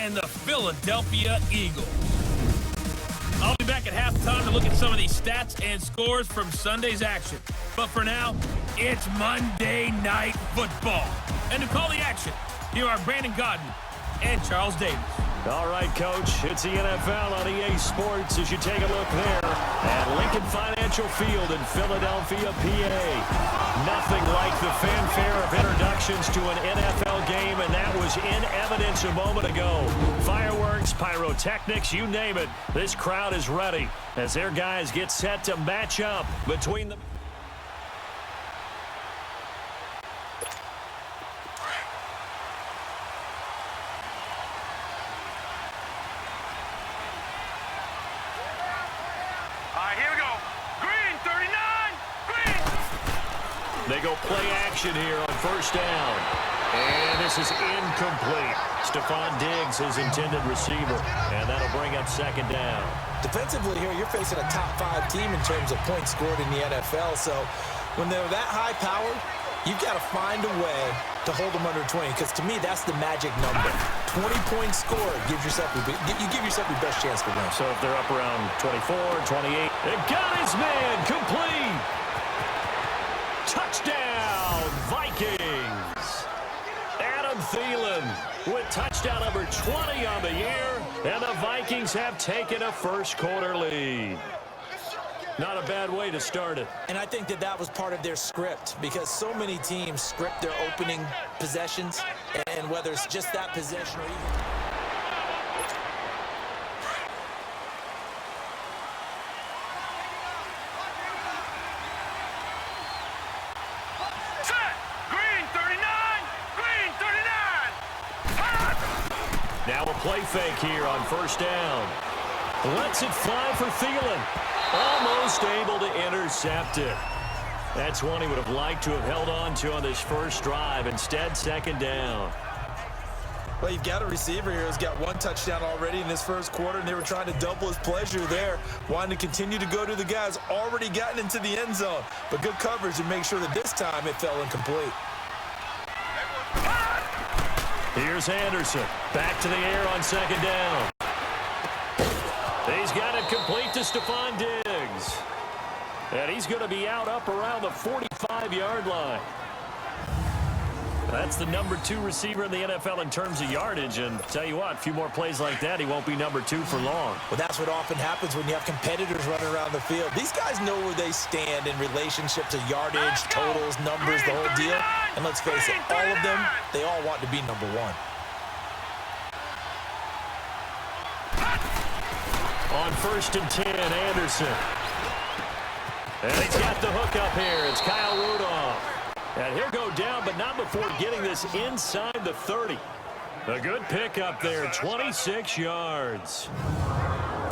and the Philadelphia Eagles. I'll be back at halftime to look at some of these stats and scores from Sunday's action. But for now, it's Monday Night Football. And to call the action, here are Brandon Godden and Charles Davis. All right, Coach, it's the NFL on EA Sports as you take a look there at Lincoln Financial Field in Philadelphia, PA. Nothing like the fanfare of introductions to an NFL game, and that was in evidence a moment ago. Fireworks, pyrotechnics, you name it. This crowd is ready as their guys get set to match up between them. They go play action here on first down. And this is incomplete. Stephon Diggs, his intended receiver. And that'll bring up second down. Defensively here, you're facing a top 5 team in terms of points scored in the NFL. So when they're that high powered, you've got to find a way to hold them under 20. Because to me, that's the magic number. 20 points scored gives yourself you give yourself your best chance to win. So if they're up around 24, 28. They got his man complete. Touchdown, Vikings. Adam Thielen with touchdown number 20 on the year. And the Vikings have taken a first-quarter lead. Not a bad way to start it. And I think that was part of their script, because so many teams script their opening possessions, and whether it's just that possession or even... Now a play fake here on first down. Lets it fly for Thielen. Almost able to intercept it. That's one he would have liked to have held on to on this first drive. Instead, second down. Well, you've got a receiver here who's got 1 touchdown already in this first quarter, and they were trying to double his pleasure there, wanting to continue to go to the guys already gotten into the end zone. But good coverage to make sure that this time it fell incomplete. Here's Anderson. Back to the air on second down. He's got it complete to Stephon Diggs. And he's going to be out up around the 45-yard line. That's the number 2 receiver in the NFL in terms of yardage. And tell you what, a few more plays like that, he won't be number 2 for long. Well, that's what often happens when you have competitors running around the field. These guys know where they stand in relationship to yardage, totals, numbers, the whole deal. And let's face it, all of them, they all want to be number 1. On first and 10, Anderson. And he's got the hook up here. It's Kyle Rudolph. And he'll go down, but not before getting this inside the 30. A good pickup there, 26 yards.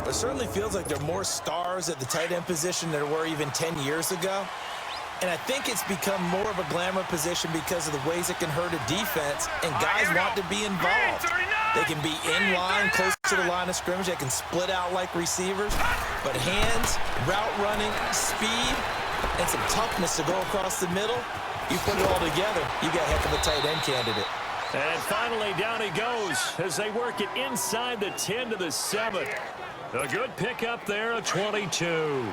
It certainly feels like there are more stars at the tight end position than there were even 10 years ago. And I think it's become more of a glamour position because of the ways it can hurt a defense, and guys want to be involved. They can be in line, close to the line of scrimmage. They can split out like receivers. But hands, route running, speed, and some toughness to go across the middle, you put it all together, you got a heck of a tight end candidate. And finally, down he goes as they work it inside the 10 to the 7. A good pickup there, a 22.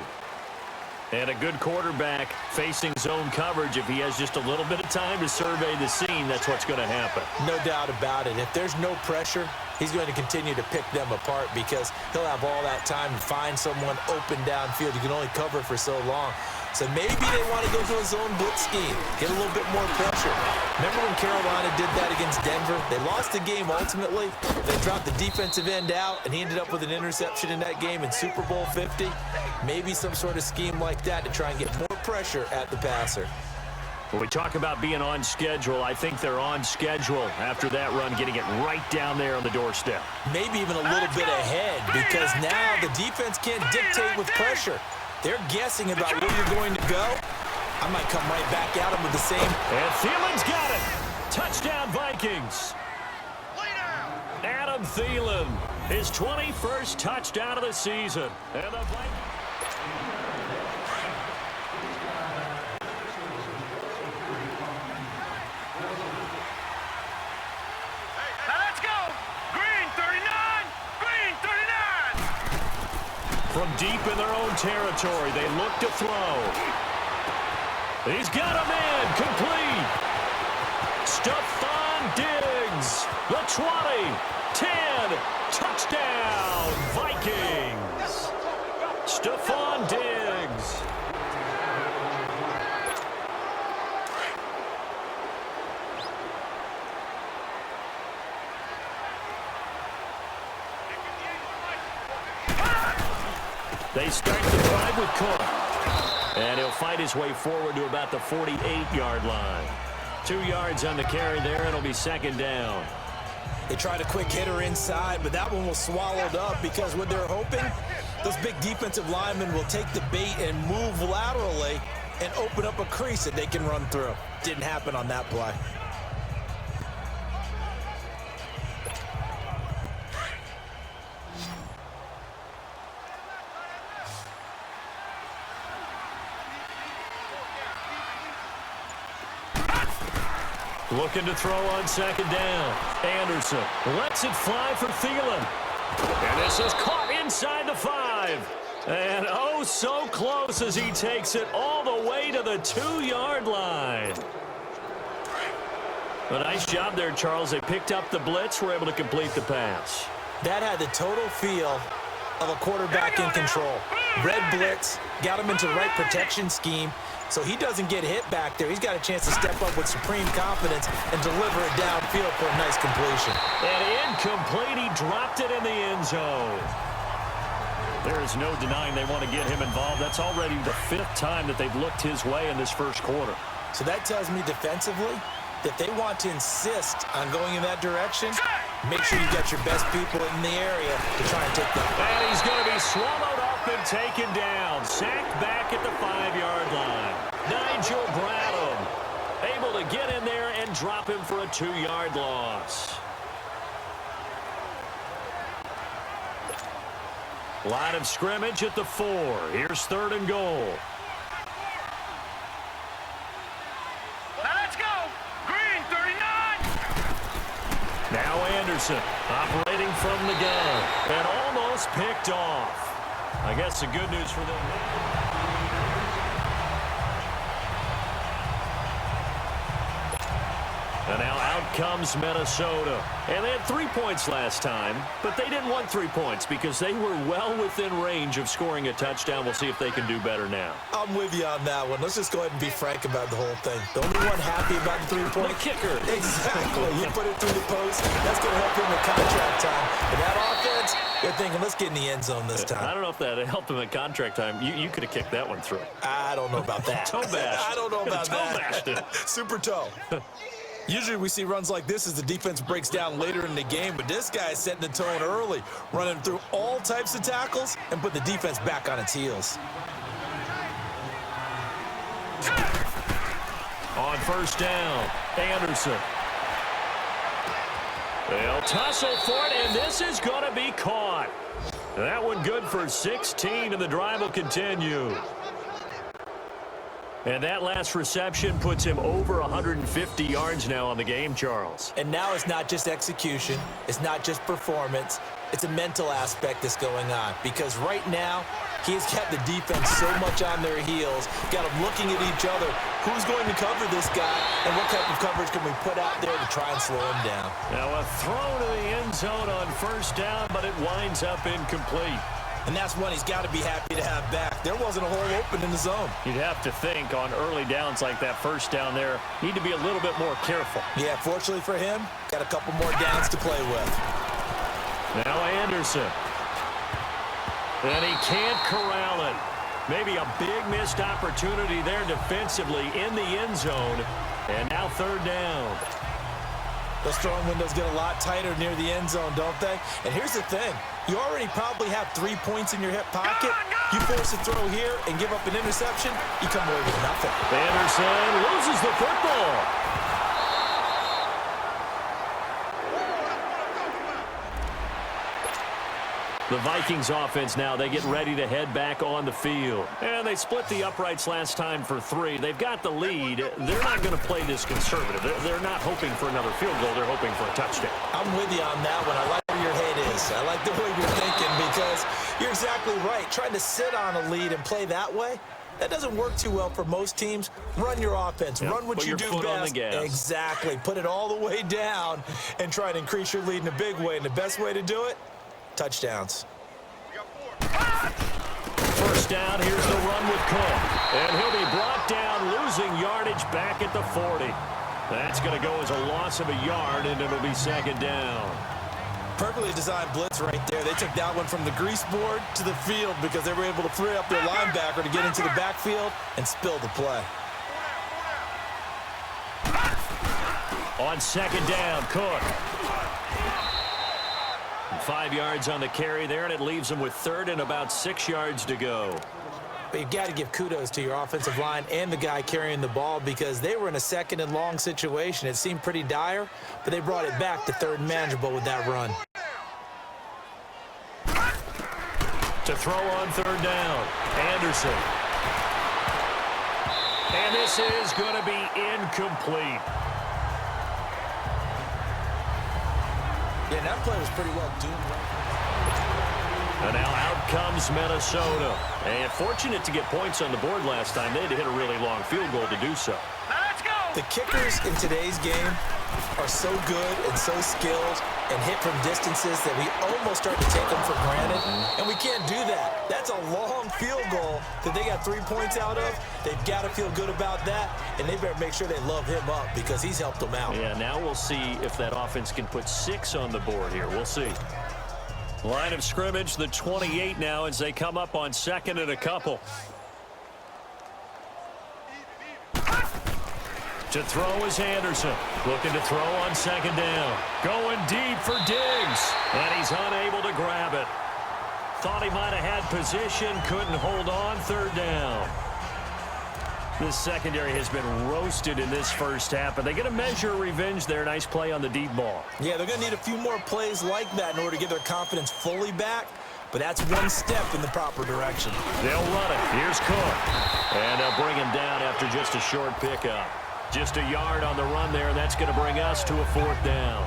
And a good quarterback facing zone coverage. If he has just a little bit of time to survey the scene, that's what's going to happen. No doubt about it. If there's no pressure, he's going to continue to pick them apart because he'll have all that time to find someone open downfield. You can only cover for so long. So maybe they want to go to a zone blitz scheme, get a little bit more pressure. Remember when Carolina did that against Denver? They lost the game ultimately. They dropped the defensive end out, and he ended up with an interception in that game in Super Bowl 50. Maybe some sort of scheme like that to try and get more pressure at the passer. When we talk about being on schedule, I think they're on schedule after that run, getting it right down there on the doorstep. Maybe even a little bit ahead, because now the defense can't dictate with pressure. They're guessing about where you're going to go. I might come right back at him with the same. And Thielen's got it. Touchdown, Vikings. Adam Thielen, his 21st touchdown of the season. And the Vikings. Let's go. Green 39. From deep in their own territory, they look to throw. He's got a man complete. Stephon Diggs, the 20, 10, touchdown, Vikings. Stephon Diggs. They start the drive with Cook. And he'll fight his way forward to about the 48-yard line. 2 yards on the carry there. It'll be second down. They tried a quick hitter inside, but that one was swallowed up because what they're hoping, those big defensive linemen will take the bait and move laterally and open up a crease that they can run through. Didn't happen on that play. Looking to throw on second down. Anderson lets it fly for Thielen. And this is caught inside the 5. And oh, so close as he takes it all the way to the 2-yard line. A nice job there, Charles. They picked up the blitz, were able to complete the pass. That had the total feel of a quarterback in control. Red blitz, got him into the right protection scheme, so he doesn't get hit back there. He's got a chance to step up with supreme confidence and deliver it downfield for a nice completion. And incomplete. He dropped it in the end zone. There is no denying they want to get him involved. That's already the 5th time that they've looked his way in this first quarter. So that tells me defensively that they want to insist on going in that direction. Make sure you got your best people in the area to try and take them. And he's going to be swallowed up and taken down. Sacked back at the 5-yard line. Nigel Bradham able to get in there and drop him for a 2-yard loss. Line of scrimmage at the 4. Here's 3rd and goal. Now let's go. Green, 39. Now Anderson operating from the gun and almost picked off. I guess the good news for them. And now out comes Minnesota. And they had 3 points last time, but they didn't want 3 points because they were well within range of scoring a touchdown. We'll see if they can do better now. I'm with you on that one. Let's just go ahead and be frank about the whole thing. The only one happy about the 3-point kicker. Exactly. You put it through the post. That's going to help him with contract time. But that offense, they're thinking, let's get in the end zone this time. I don't know if that helped him at contract time. You could have kicked that one through. I don't know about that. Toe bash. I don't know about toe that. bashed it. Super toe. Usually we see runs like this as the defense breaks down later in the game, but this guy is setting the tone early, running through all types of tackles and put the defense back on its heels. On first down, Anderson. They'll tussle for it, and this is going to be caught. That one good for 16, and the drive will continue. And that last reception puts him over 150 yards now on the game, Charles. And now it's not just execution. It's not just performance. It's a mental aspect that's going on. Because right now, he's got the defense so much on their heels, got them looking at each other. Who's going to cover this guy, and what type of coverage can we put out there to try and slow him down? Now a throw to the end zone on first down, but it winds up incomplete. And that's one he's got to be happy to have back. There wasn't a hole open in the zone. You'd have to think on early downs like that first down there, need to be a little bit more careful. Yeah, fortunately for him, got a couple more downs to play with. Now Anderson. And he can't corral it. Maybe a big missed opportunity there defensively in the end zone. And now 3rd down. Those throwing windows get a lot tighter near the end zone, don't they? And here's the thing. You already probably have 3 points in your hip pocket. You force a throw here and give up an interception, you come away with nothing. Anderson loses the football. The Vikings offense now, they get ready to head back on the field. And they split the uprights last time for 3. They've got the lead. They're not going to play this conservative. They're not hoping for another field goal. They're hoping for a touchdown. I'm with you on that one. I like where your head is. this. I like the way you're thinking because you're exactly right. Trying to sit on a lead and play that way, that doesn't work too well for most teams. Run your offense. Yep. Run what you do best. Exactly. Put it all the way down and try to increase your lead in a big way. And the best way to do it, touchdowns. First down, here's the run with Cook. And he'll be brought down, losing yardage back at the 40. That's going to go as a loss of a yard, and it'll be second down. Perfectly designed blitz right there. They took that one from the grease board to the field because they were able to free up their linebacker to get into the backfield and spill the play. On second down, Cook. 5 yards on the carry there, and it leaves them with third and about 6 yards to go. But you've got to give kudos to your offensive line and the guy carrying the ball because they were in a second and long situation. It seemed pretty dire, but they brought it back to third and manageable with that run. To throw on third down, Anderson. And this is going to be incomplete. Yeah, that play was pretty well doomed. And now out comes Minnesota. And fortunate to get points on the board last time. They had to hit a really long field goal to do so. Let's go! The kickers in today's game are so good and so skilled and hit from distances that we almost start to take them for granted. And we can't do that. That's a long field goal that they got 3 points out of. They've got to feel good about that. And they better make sure they love him up because he's helped them out. Yeah, now we'll see if that offense can put 6 on the board here. We'll see. Line of scrimmage, the 28 now as they come up on second and a couple. To throw is Anderson. Looking to throw on second down. Going deep for Diggs. And he's unable to grab it. Thought he might have had position. Couldn't hold on. Third down. This secondary has been roasted in this first half, but they get a measure of revenge there. Nice play on the deep ball. Yeah, they're going to need a few more plays like that in order to get their confidence fully back, but that's one step in the proper direction. They'll run it. Here's Cook. And they'll bring him down after just a short pickup. Just a yard on the run there, and that's going to bring us to a fourth down.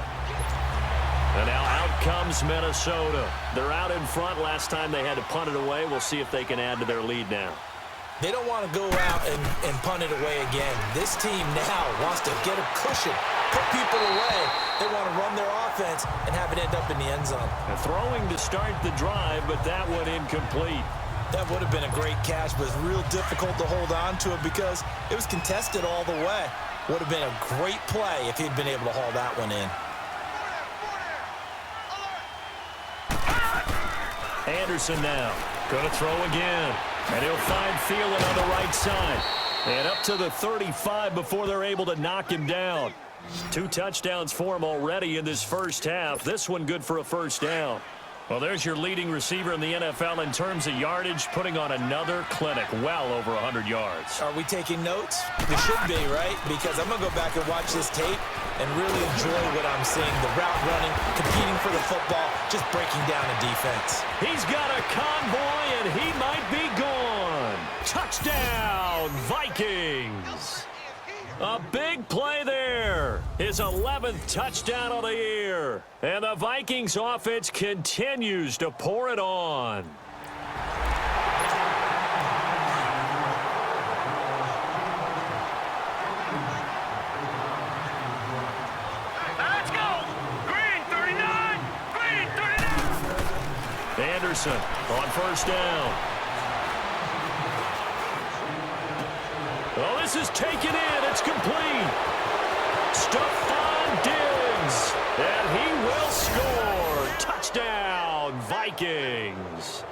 And now out comes Minnesota. They're out in front. Last time they had to punt it away. We'll see if they can add to their lead now. They don't want to go out and punt it away again. This team now wants to get a cushion, put people away. They want to run their offense and have it end up in the end zone. And throwing to start the drive, but that one incomplete. That would have been a great catch, but it's real difficult to hold on to it because it was contested all the way. Would have been a great play if he'd been able to haul that one in. Anderson now. Going to throw again. And he'll find Thielen on the right side. And up to the 35 before they're able to knock him down. 2 touchdowns for him already in this first half. This one good for a first down. Well, there's your leading receiver in the NFL in terms of yardage, putting on another clinic, well over 100 yards. Are we taking notes? We should be, right? Because I'm going to go back and watch this tape and really enjoy what I'm seeing. The route running, competing for the football, just breaking down a defense. He's got a convoy, and he might be gone. Touchdown, Vikings. A big play there. His 11th touchdown of the year. And the Vikings offense continues to pour it on. Let's go! Green 39! Green 39! Anderson on first down. Oh, this is taken in. It's complete. Stephon Diggs. And he will score. Touchdown, Vikings.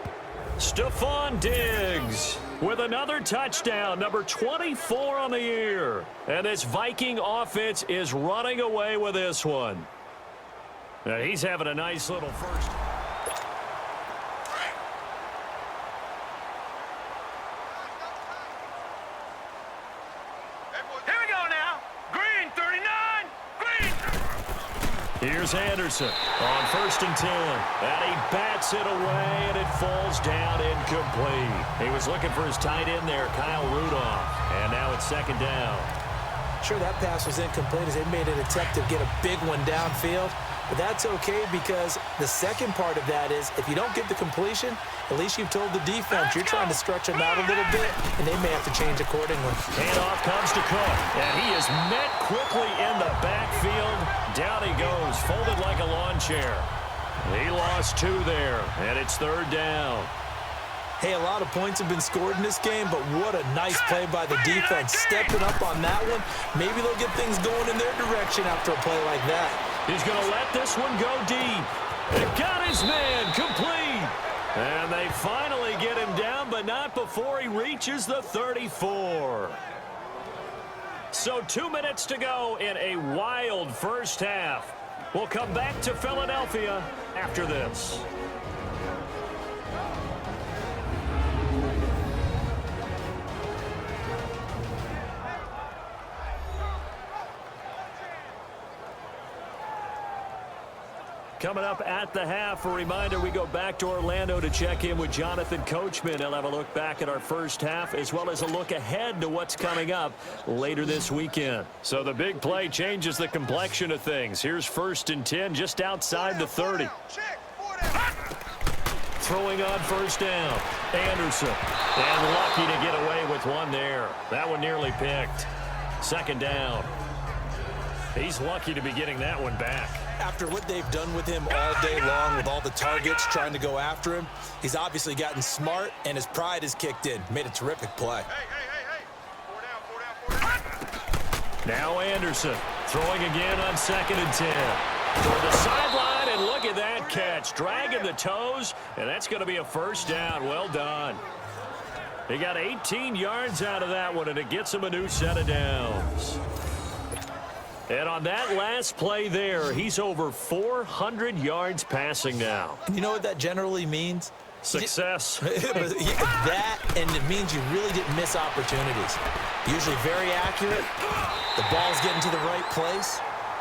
Stephon Diggs with another touchdown, number 24 on the year. And this Viking offense is running away with this one. Now, he's having a nice little first. Here's Anderson on first and 10. And he bats it away, and it falls down incomplete. He was looking for his tight end there, Kyle Rudolph. And now it's second down. Sure, that pass was incomplete as they made an attempt to get a big one downfield, But that's okay because the second part of that is if you don't get the completion, at least you've told the defense you're trying to stretch them out a little bit, and they may have to change accordingly. Handoff comes to Cook, and he is met quickly in the backfield. Down he goes, folded like a lawn chair. He lost 2 there, and it's 3rd down. Hey, a lot of points have been scored in this game, but what a nice play by the defense. Stepping up on that one. Maybe they'll get things going in their direction after a play like that. He's going to let this one go deep. It got his man complete. And they finally get him down, but not before he reaches the 34. So 2 minutes to go in a wild first half. We'll come back to Philadelphia after this. Coming up at the half, a reminder, we go back to Orlando to check in with Jonathan Coachman. He'll have a look back at our first half as well as a look ahead to what's coming up later this weekend. So the big play changes the complexion of things. Here's 1st and 10 just outside the 30. Throwing on 1st down, Anderson. And lucky to get away with one there. That one nearly picked. 2nd down. He's lucky to be getting that one back. After what they've done with him all day long with all the targets trying to go after him, he's obviously gotten smart and his pride has kicked in. Made a terrific play. Hey. 4 down. Now Anderson throwing again on 2nd and 10. Toward the sideline, and look at that catch. Dragging the toes, and that's going to be a 1st down. Well done. He got 18 yards out of that one, and it gets him a new set of downs. And on that last play there, he's over 400 yards passing now. You know what that generally means? Success. That, and it means you really didn't miss opportunities. Usually very accurate. The ball's getting to the right place.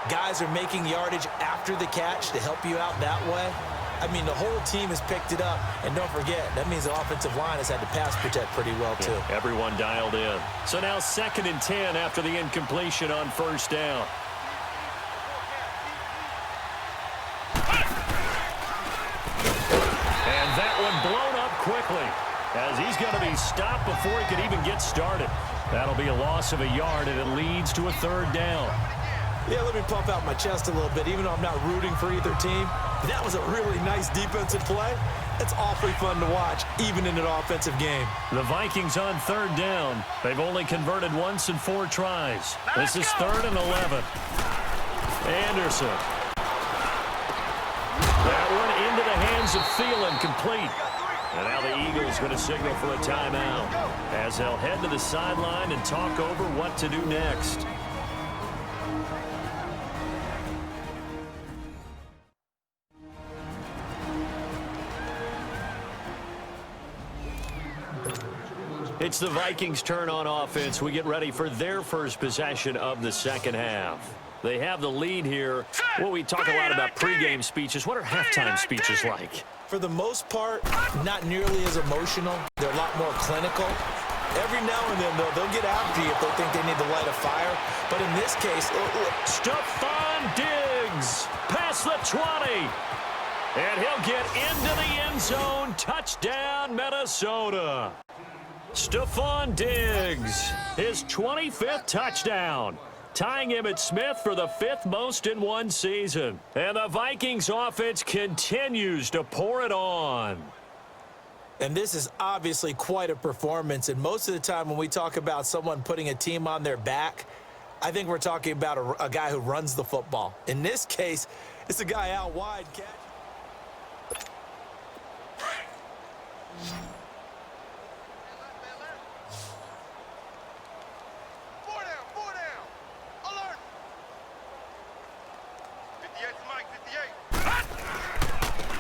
Guys are making yardage after the catch to help you out that way. I mean, the whole team has picked it up. And don't forget, that means the offensive line has had to pass protect pretty well, too. Yeah, everyone dialed in. So now 2nd and 10 after the incompletion on 1st down. And that one blown up quickly as he's going to be stopped before he could even get started. That'll be a loss of a yard, and it leads to a 3rd down. Yeah, let me pump out my chest a little bit, even though I'm not rooting for either team. That was a really nice defensive play. It's awfully fun to watch, even in an offensive game. The Vikings on 3rd down. They've only converted once in 4 tries. This is 3rd and 11. Anderson. That one into the hands of Thielen, complete. And now the Eagles going to signal for a timeout as they'll head to the sideline and talk over what to do next. It's the Vikings' turn on offense. We get ready for their first possession of the 2nd half. They have the lead here. Well, we talk a lot about pregame speeches. What are halftime speeches like? For the most part, not nearly as emotional. They're a lot more clinical. Every now and then, though, they'll get after you if they think they need to light a fire. But in this case, Stephon Diggs past the 20. And he'll get into the end zone. Touchdown, Minnesota. Stephon Diggs, his 25th touchdown, tying Emmitt Smith for the 5th most in one season. And the Vikings offense continues to pour it on. And this is obviously quite a performance. And most of the time when we talk about someone putting a team on their back, I think we're talking about a guy who runs the football. In this case, it's a guy out wide.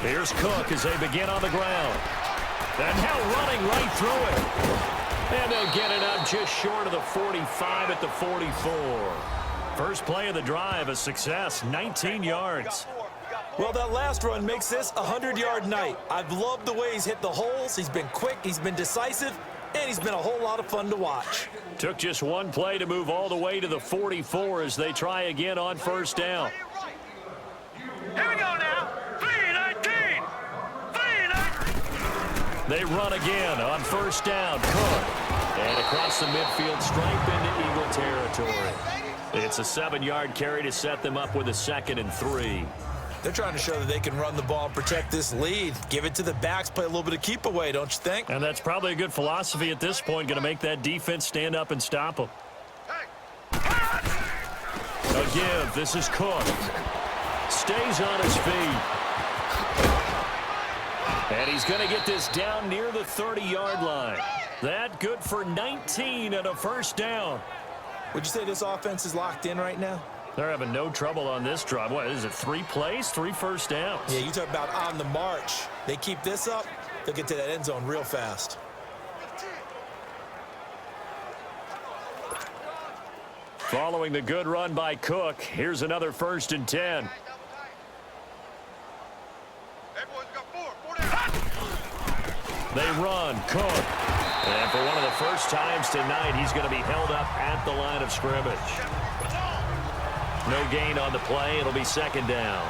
Here's Cook as they begin on the ground. And now running right through it. And they'll get it up just short of the 45 at the 44. First play of the drive, a success, 19 yards. Well, that last run makes this a 100-yard night. I've loved the way he's hit the holes. He's been quick, he's been decisive, and he's been a whole lot of fun to watch. Took just one play to move all the way to the 44 as they try again on 1st down. Here we go now. 3-19. 3-19. They run again on first down. Cook. And across the midfield stripe into Eagle territory. It's a 7-yard carry to set them up with a 2nd and 3. They're trying to show that they can run the ball and protect this lead. Give it to the backs, play a little bit of keep away, don't you think? And that's probably a good philosophy at this point, going to make that defense stand up and stop them. A give. This is Cook. Stays on his feet. And he's going to get this down near the 30-yard line. That good for 19 and a first down. Would you say this offense is locked in right now? They're having no trouble on this drive. What is it, 3 plays, 3 first downs? Yeah, you talk about on the march. They keep this up, they'll get to that end zone real fast. Following the good run by Cook, here's another 1st and 10. They run. Cook. And for one of the first times tonight, he's going to be held up at the line of scrimmage. No gain on the play. It'll be 2nd down.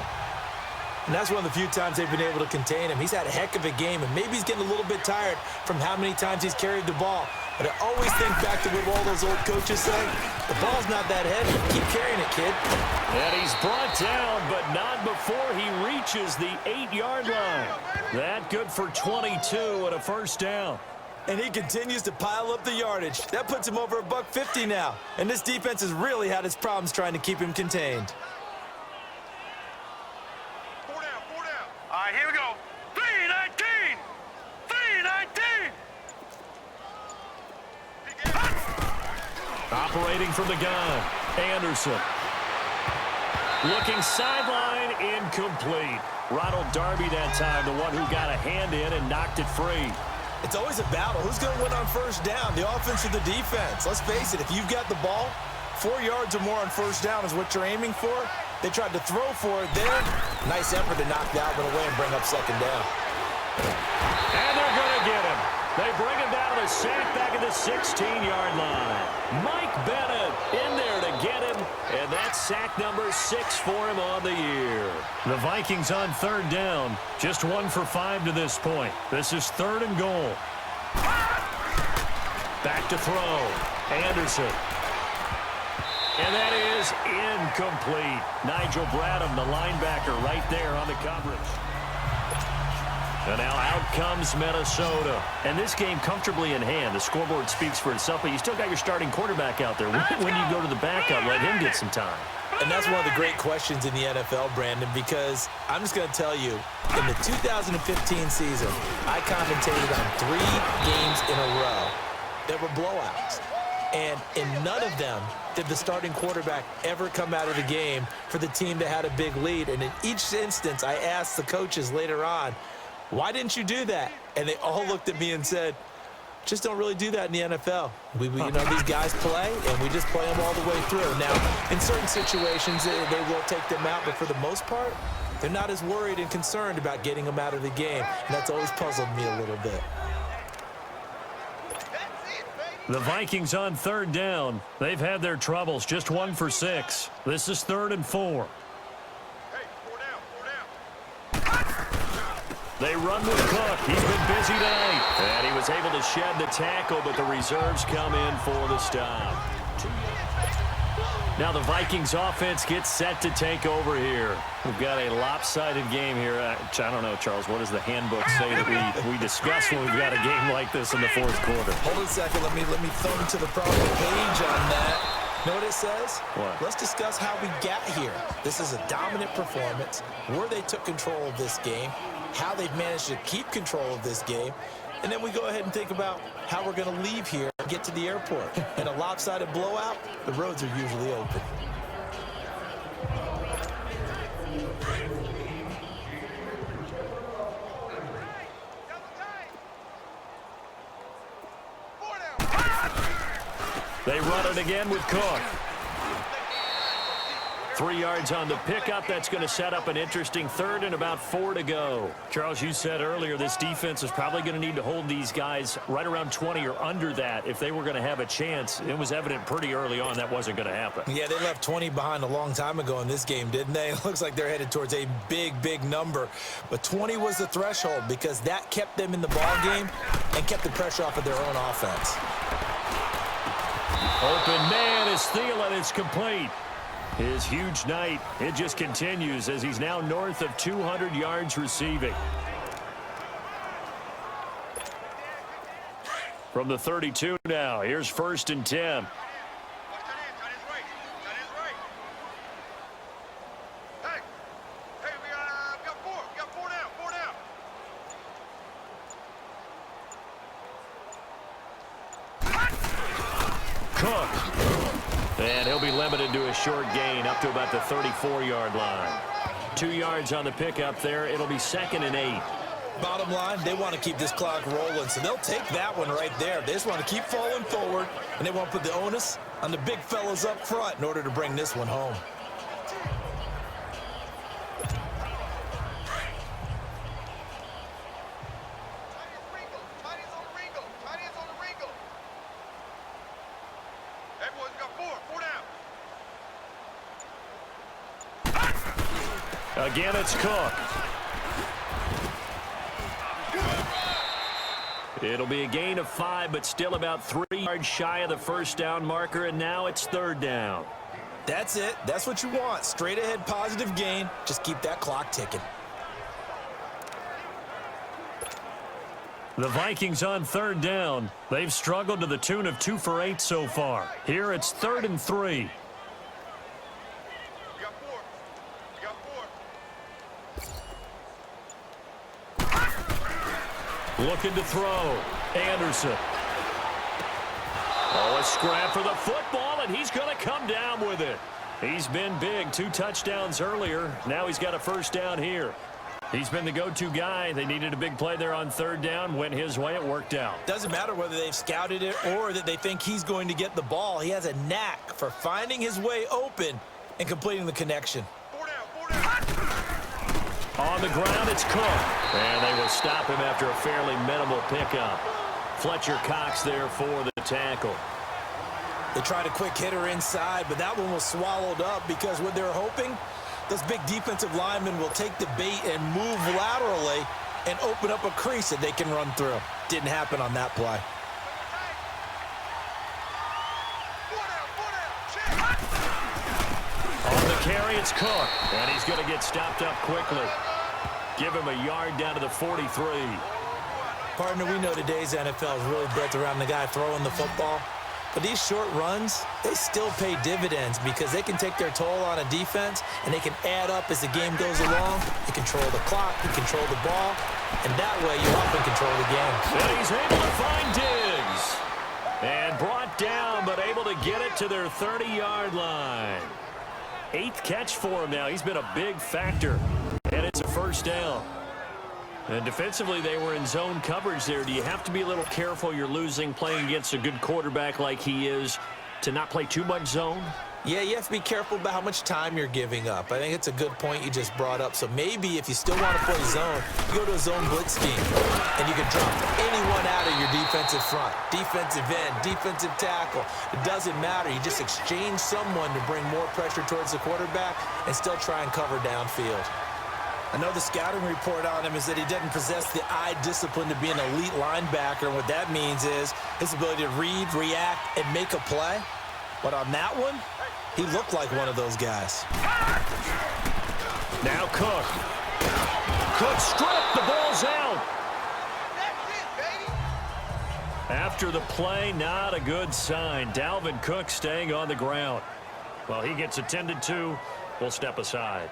And that's one of the few times they've been able to contain him. He's had a heck of a game, and maybe he's getting a little bit tired from how many times he's carried the ball. But I always think back to what all those old coaches say. The ball's not that heavy. Keep carrying it, kid. And he's brought down, but not before he reaches the 8-yard line. That good for 22 and a first down. And he continues to pile up the yardage. That puts him over $150 now. And this defense has really had its problems trying to keep him contained. 4 down. All right, here we go. 3-19. 3-19. Operating from the gun, Anderson. Looking sideline, incomplete. Ronald Darby that time, the one who got a hand in and knocked it free. It's always a battle. Who's going to win on first down, the offense or the defense? Let's face it, if you've got the ball, 4 yards or more on first down is what you're aiming for. They tried to throw for it there. Nice effort to knock that one away and bring up 2nd down. And they're going to get him. They bring him down to the sack back at the 16-yard line. Mike Bennett in there to get him, and that's sack number 6 for him on the year. The Vikings on 3rd down, just 1 for 5 to this point. This is 3rd and goal. Back to throw. Anderson. And that is incomplete. Nigel Bradham, the linebacker, right there on the coverage. And now out comes Minnesota. And this game comfortably in hand. The scoreboard speaks for itself, but you still got your starting quarterback out there. When you go to the backup, let him get some time. And that's one of the great questions in the NFL, Brandon, because I'm just going to tell you, in the 2015 season, I commentated on 3 games in a row that were blowouts. And in none of them did the starting quarterback ever come out of the game for the team that had a big lead. And in each instance, I asked the coaches later on, why didn't you do that? And they all looked at me and said, just don't really do that in the NFL. These guys play, and we just play them all the way through. Now, in certain situations, they will take them out, but for the most part, they're not as worried and concerned about getting them out of the game. And that's always puzzled me a little bit. The Vikings on 3rd down. They've had their troubles, just 1 for 6. This is 3rd and 4. They run with Cook. He's been busy tonight. And he was able to shed the tackle, but the reserves come in for the stop. Now the Vikings offense gets set to take over here. We've got a lopsided game here. I don't know, Charles, what does the handbook say that we discuss when we've got a game like this in the 4th quarter? Hold a second. Let me thumb to the proper page on that. Know what it says? What? Let's discuss how we got here. This is a dominant performance, where they took control of this game, how they've managed to keep control of this game, and then we go ahead and think about how we're going to leave here and get to the airport. In a lopsided blowout, the roads are usually open. They run it again with Cook. 3 yards on the pickup. That's going to set up an interesting third and about 4 to go. Charles, you said earlier this defense is probably going to need to hold these guys right around 20 or under that if they were going to have a chance. It was evident pretty early on that wasn't going to happen. Yeah, they left 20 behind a long time ago in this game, didn't they? It looks like they're headed towards a big number. But 20 was the threshold because that kept them in the ball game and kept the pressure off of their own offense. Open man is Thielen. It's complete. His huge night, it just continues as he's now north of 200 yards receiving. From the 32 now, here's 1st and 10. Cook. And he'll be limited to a short gain up to about the 34-yard line. 2 yards on the pickup there. It'll be 2nd and 8. Bottom line, they want to keep this clock rolling, so they'll take that one right there. They just want to keep falling forward, and they want to put the onus on the big fellas up front in order to bring this one home. Again, it's Cook. It'll be a gain of 5, but still about 3 yards shy of the first down marker, and now it's 3rd down. That's it. That's what you want. Straight ahead, positive gain. Just keep that clock ticking. The Vikings on 3rd down. They've struggled to the tune of 2 for 8 so far. Here it's 3rd and 3. Looking to throw. Anderson. Oh, a scrap for the football, and he's going to come down with it. He's been big. 2 touchdowns earlier. Now he's got a 1st down here. He's been the go-to guy. They needed a big play there on 3rd down. Went his way. It worked out. Doesn't matter whether they've scouted it or that they think he's going to get the ball. He has a knack for finding his way open and completing the connection. On the ground, it's Cook. And they will stop him after a fairly minimal pickup. Fletcher Cox there for the tackle. They tried a quick hitter inside, but that one was swallowed up because what they're hoping, those big defensive linemen will take the bait and move laterally and open up a crease that they can run through. Didn't happen on that play. On the carry, it's Cook. And he's going to get stopped up quickly. Give him a yard down to the 43. Partner, we know today's NFL is really built around the guy throwing the football. But these short runs, they still pay dividends because they can take their toll on a defense and they can add up as the game goes along. You control the clock, you control the ball, and that way you often control the game. And he's able to find Diggs. And brought down, but able to get it to their 30-yard line. 8th catch for him now. He's been a big factor. And it's a 1st down. And defensively, they were in zone coverage there. Do you have to be a little careful you're losing playing against a good quarterback like he is to not play too much zone? Yeah, you have to be careful about how much time you're giving up. I think it's a good point you just brought up. So maybe if you still want to play zone, you go to a zone blitz scheme. And you can drop anyone out of your defensive front. Defensive end, defensive tackle. It doesn't matter. You just exchange someone to bring more pressure towards the quarterback and still try and cover downfield. I know the scouting report on him is that he doesn't possess the eye discipline to be an elite linebacker. And what that means is his ability to read, react, and make a play. But on that one, he looked like one of those guys. Now Cook. Cook stripped. The ball's out. After the play, not a good sign. Dalvin Cook staying on the ground. Well, he gets attended to. We'll step aside.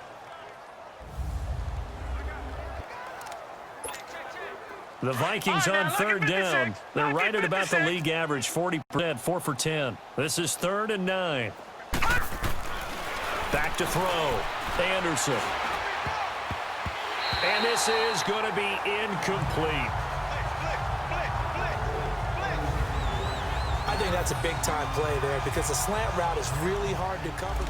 The Vikings on 3rd down. They're right at about the league average, 40%, 4 for 10. This is 3rd and 9. Back to throw. Anderson. And this is going to be incomplete. I think that's a big-time play there because the slant route is really hard to cover.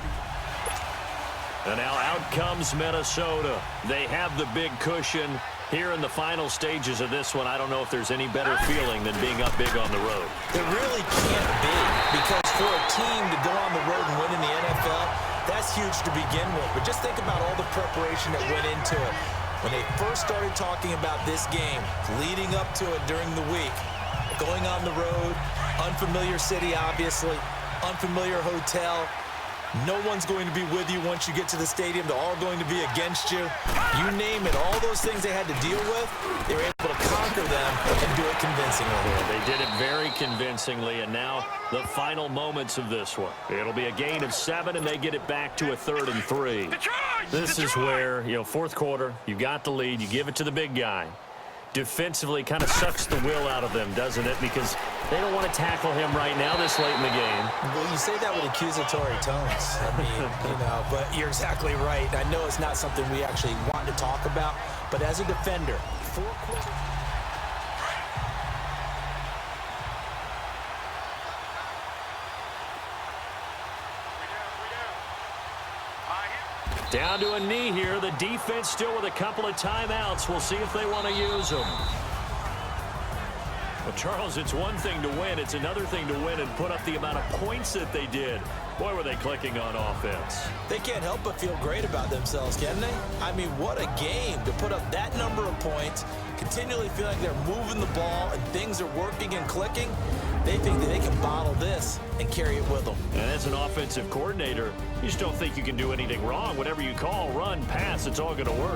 And now out comes Minnesota. They have the big cushion here in the final stages of this one. I don't know if there's any better feeling than being up big on the road. There really can't be, because for a team to go on the road and win in the NFL, that's huge to begin with. But just think about all the preparation that went into it. When they first started talking about this game, leading up to it during the week, going on the road, unfamiliar city, obviously, unfamiliar hotel. No one's going to be with you once you get to the stadium. They're all going to be against you. You name it, all those things they had to deal with, they were able to conquer them and do it convincingly. Yeah, they did it very convincingly, and now the final moments of this one. It'll be a gain of 7, and they get it back to a 3rd and 3. This is where, fourth quarter, you got the lead, you give it to the big guy. Defensively kind of sucks the will out of them, doesn't it? Because they don't want to tackle him right now this late in the game. Well, you say that with accusatory tones. I mean, but you're exactly right. I know it's not something we actually want to talk about, but as a defender, 4 quarters. Down to a knee here. The defense still with a couple of timeouts. We'll see if they want to use them. Well, Charles, it's one thing to win. It's another thing to win and put up the amount of points that they did. Boy, were they clicking on offense. They can't help but feel great about themselves, can they? I mean, what a game to put up that number of points, continually feel like they're moving the ball and things are working and clicking. They think that they can bottle this and carry it with them. And as an offensive coordinator, you just don't think you can do anything wrong. Whatever you call, run, pass, it's all going to work.